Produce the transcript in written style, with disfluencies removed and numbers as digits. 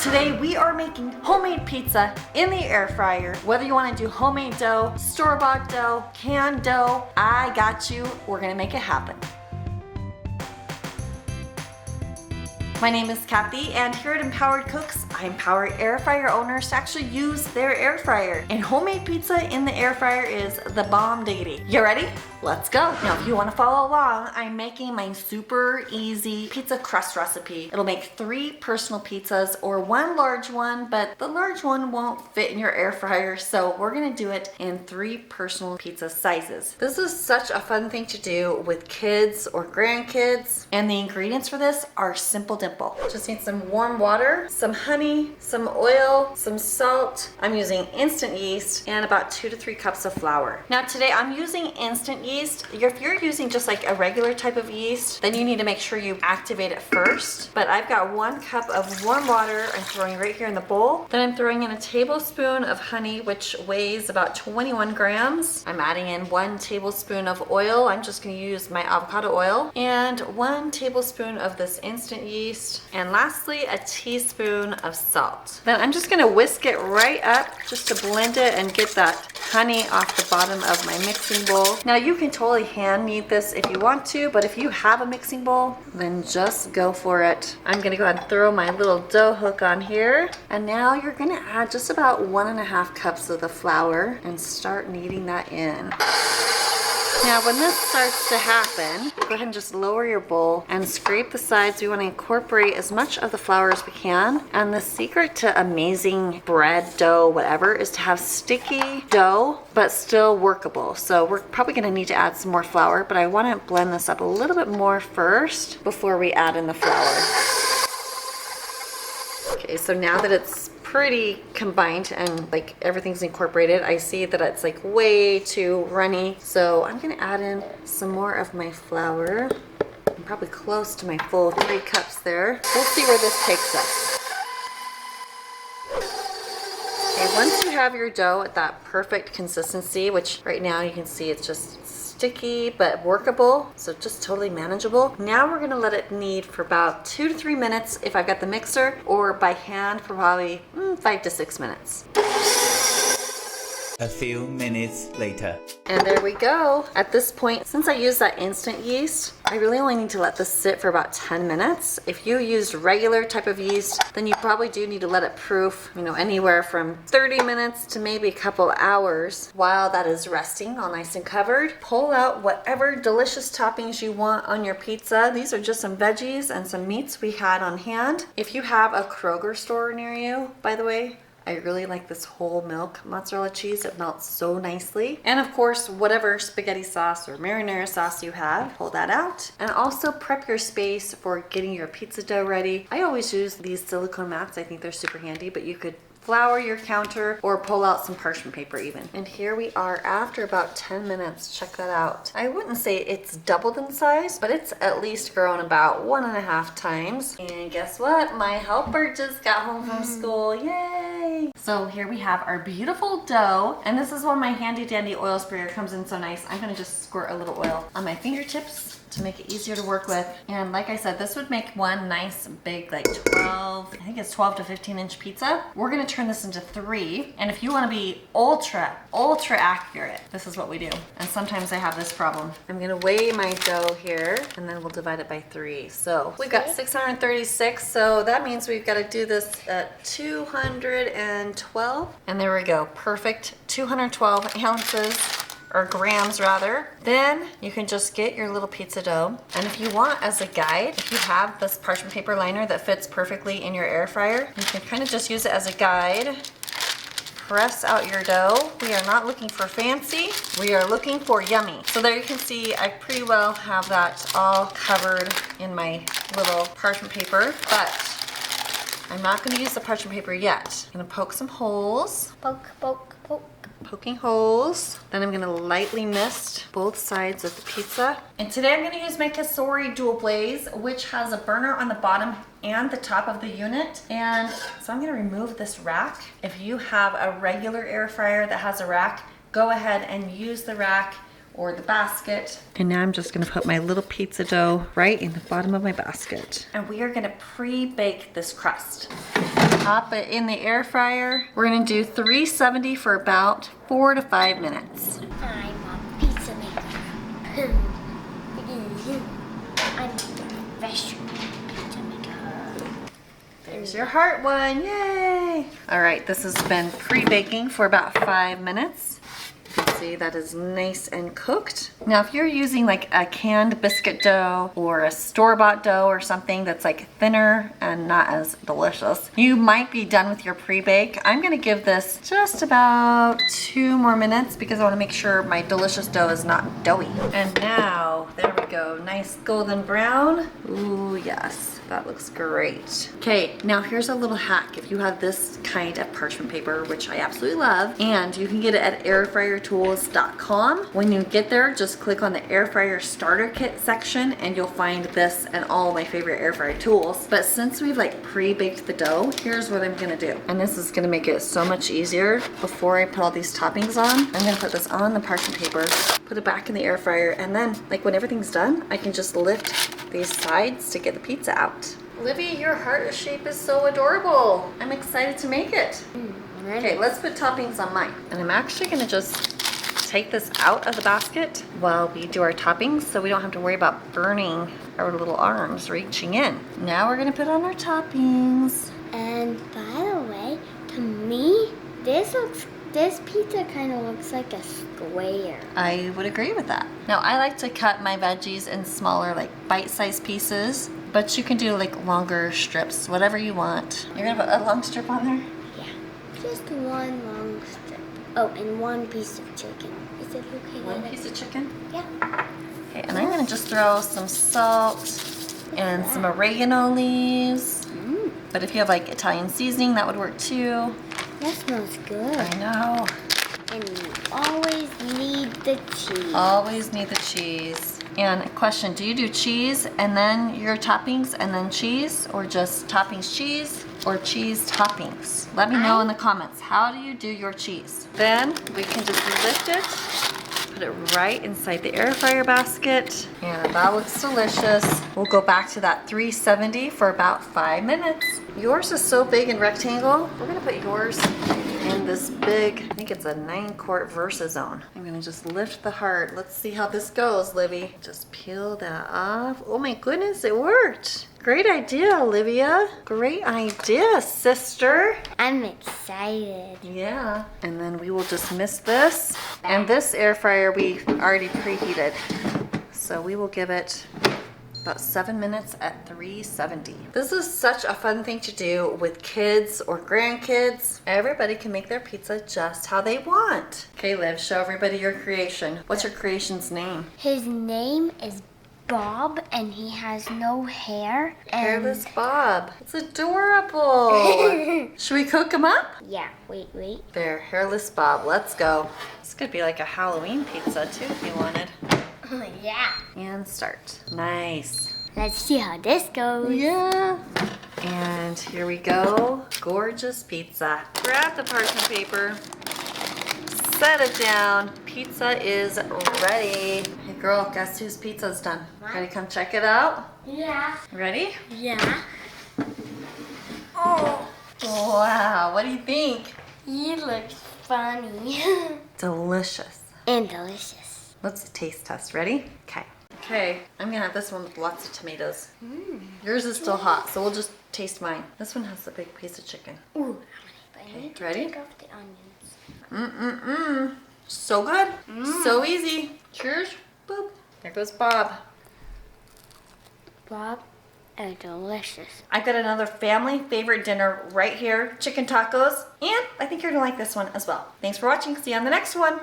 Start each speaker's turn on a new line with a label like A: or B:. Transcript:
A: Today we are making homemade pizza in the air fryer. Whether you want to do homemade dough, store-bought dough, canned dough, I got you. We're gonna make it happen. My name is Kathy, and here at Empowered Cooks, I empower air fryer owners to actually use their air fryer. And homemade pizza in the air fryer is the bomb diggity. You ready? Let's go. Now, if you want to follow along, I'm making my super easy pizza crust recipe. It'll make 3 personal pizzas or 1 large one, but the large one won't fit in your air fryer, so we're gonna do it in 3 personal pizza sizes. This is such a fun thing to do with kids or grandkids, and the ingredients for this are simple. Just need some warm water, some honey, some oil, some salt. I'm using instant yeast and about 2 to 3 cups of flour. Now today I'm using instant yeast. If you're using just like a regular type of yeast, then you need to make sure you activate it first. But I've got 1 cup of warm water I'm throwing right here in the bowl. Then I'm throwing in a tablespoon of honey, which weighs about 21 grams. I'm adding in 1 tablespoon of oil. I'm just gonna use my avocado oil, and 1 tablespoon of this instant yeast. And lastly, a teaspoon of salt. Then I'm just gonna whisk it right up just to blend it and get that honey off the bottom of my mixing bowl. Now you can totally hand knead this if you want to, but if you have a mixing bowl, then just go for it. I'm gonna go ahead and throw my little dough hook on here. And now you're gonna add just about 1.5 cups of the flour and start kneading that in. Now when this starts to happen, go ahead and just lower your bowl and scrape the sides. We want to incorporate as much of the flour as we can. And the secret to amazing bread, dough, whatever, is to have sticky dough, but still workable. So we're probably going to need to add some more flour, but I want to blend this up a little bit more first before we add in the flour. Okay, so now that it's pretty combined and like everything's incorporated, I see that it's like way too runny. So I'm gonna add in some more of my flour. I'm probably close to my full 3 cups there. We'll see where this takes us. Okay, once you have your dough at that perfect consistency, which right now you can see it's just sticky but workable, so just totally manageable. Now we're gonna let it knead for about 2 to 3 minutes if I've got the mixer, or by hand for probably 5 to 6 minutes.
B: A few minutes later.
A: And there we go. At this point, since I used that instant yeast, I really only need to let this sit for about 10 minutes. If you used regular type of yeast, then you probably do need to let it proof, anywhere from 30 minutes to maybe a couple hours. While that is resting all nice and covered, pull out whatever delicious toppings you want on your pizza. These are just some veggies and some meats we had on hand. If you have a Kroger store near you, by the way, I really like this whole milk mozzarella cheese. It melts so nicely. And of course, whatever spaghetti sauce or marinara sauce you have, pull that out. And also prep your space for getting your pizza dough ready. I always use these silicone mats. I think they're super handy, but you could flour your counter or pull out some parchment paper even. And here we are after about 10 minutes. Check that out. I wouldn't say it's doubled in size, but it's at least grown about 1.5 times. And guess what? My helper just got home from school. Yay! So here we have our beautiful dough. And this is why my handy dandy oil sprayer comes in so nice. I'm gonna just squirt a little oil on my fingertips to make it easier to work with. And like I said, this would make one nice big, like 12 to 15 inch pizza. We're gonna turn this into 3. And if you wanna be ultra accurate, this is what we do. And sometimes I have this problem. I'm gonna weigh my dough here, and then we'll divide it by 3. So we've got 636, so that means we've gotta do this at 212. And there we go, perfect, 212 ounces. Or grams rather. Then you can just get your little pizza dough. And if you want, as a guide, if you have this parchment paper liner that fits perfectly in your air fryer, you can kind of just use it as a guide. Press out your dough. We are not looking for fancy. We are looking for yummy. So there you can see I pretty well have that all covered in my little parchment paper, but I'm not going to use the parchment paper yet. I'm going to poke some holes. Poke, poke, poke. Poking holes. Then I'm gonna lightly mist both sides of the pizza. And today I'm gonna use my Kasori Dual Blaze, which has a burner on the bottom and the top of the unit. And so I'm gonna remove this rack. If you have a regular air fryer that has a rack, go ahead and use the rack or the basket. And now I'm just gonna put my little pizza dough right in the bottom of my basket. And we are gonna pre-bake this crust. Pop it in the air fryer. We're gonna do 370 for about 4 to 5 minutes.
C: I'm a pizza maker. I'm a professional pizza maker.
A: There's your heart one, yay! All right, this has been pre-baking for about 5 minutes. You can see that is nice and cooked. Now, if you're using like a canned biscuit dough or a store-bought dough or something that's like thinner and not as delicious, you might be done with your pre-bake. I'm gonna give this just about 2 more minutes because I wanna make sure my delicious dough is not doughy. And now, there we go, nice golden brown. Ooh, yes, that looks great. Okay, now here's a little hack. If you have this kind of parchment paper, which I absolutely love, and you can get it at airfryertools.com. When you get there, just click on the air fryer starter kit section and you'll find this and all my favorite air fryer tools. But since we've like pre-baked the dough, here's what I'm gonna do. And this is gonna make it so much easier. Before I put all these toppings on, I'm gonna put this on the parchment paper, put it back in the air fryer, and then like when everything's done, I can just lift these sides to get the pizza out. Livy, your heart shape is so adorable. I'm excited to make it. Okay, let's put toppings on mine. And I'm actually gonna just take this out of the basket while we do our toppings so we don't have to worry about burning our little arms reaching in. Now we're gonna put on our toppings.
C: And by the way, to me, this pizza kind of looks like a square.
A: I would agree with that. Now I like to cut my veggies in smaller like bite-sized pieces, but you can do like longer strips, whatever you want. You're gonna put a long strip on there?
C: Yeah, just one long strip. Oh, and one piece of chicken. Is it okay?
A: One piece of chicken?
C: Yeah.
A: Okay, and I'm gonna just throw some salt and some oregano leaves. But if you have like Italian seasoning, that would work too.
C: That smells good.
A: I know.
C: And you always need the cheese.
A: Always need the cheese. And a question, do you do cheese and then your toppings and then cheese, or just toppings cheese or cheese toppings? Let me know in the comments. How do you do your cheese? Then we can just lift it, put it right inside the air fryer basket, and that looks delicious. We'll go back to that 370 for about 5 minutes. Yours is so big and rectangle. We're gonna put yours in this big, I think it's a 9-quart Versazone. I'm gonna just lift the heart. Let's see how this goes, Livy. Just peel that off. Oh my goodness, it worked. Great idea, Olivia. Great idea, sister.
C: I'm excited.
A: Yeah. And then we will just mist this. And this air fryer we already preheated. So we will give it about 7 minutes at 370. This is such a fun thing to do with kids or grandkids. Everybody can make their pizza just how they want. Okay, Liv, show everybody your creation. What's your creation's name?
C: His name is Bob, and he has no hair.
A: Hairless Bob. It's adorable. Should we cook him up?
C: Yeah, wait.
A: There, Hairless Bob, let's go. This could be like a Halloween pizza too if you wanted.
C: Yeah.
A: And start. Nice.
C: Let's see how this goes.
A: Yeah. And here we go. Gorgeous pizza. Grab the parchment paper. Set it down. Pizza is ready. Hey girl, guess whose pizza's done? Ready to come check it out?
C: Yeah.
A: Ready?
C: Yeah.
A: Oh. Wow, what do you think?
C: You look funny.
A: Delicious.
C: And delicious.
A: Let's taste test. Ready? Okay. Okay, I'm gonna have this one with lots of tomatoes. Yours is still hot, so we'll just taste mine. This one has a big piece of chicken.
C: Ooh, I need to
A: ready?
C: take off the onions.
A: So good. So easy. Cheers. Boop. There goes Bob.
C: Bob, are delicious.
A: I've got another family favorite dinner right here. Chicken tacos. And I think you're gonna like this one as well. Thanks for watching. See you on the next one.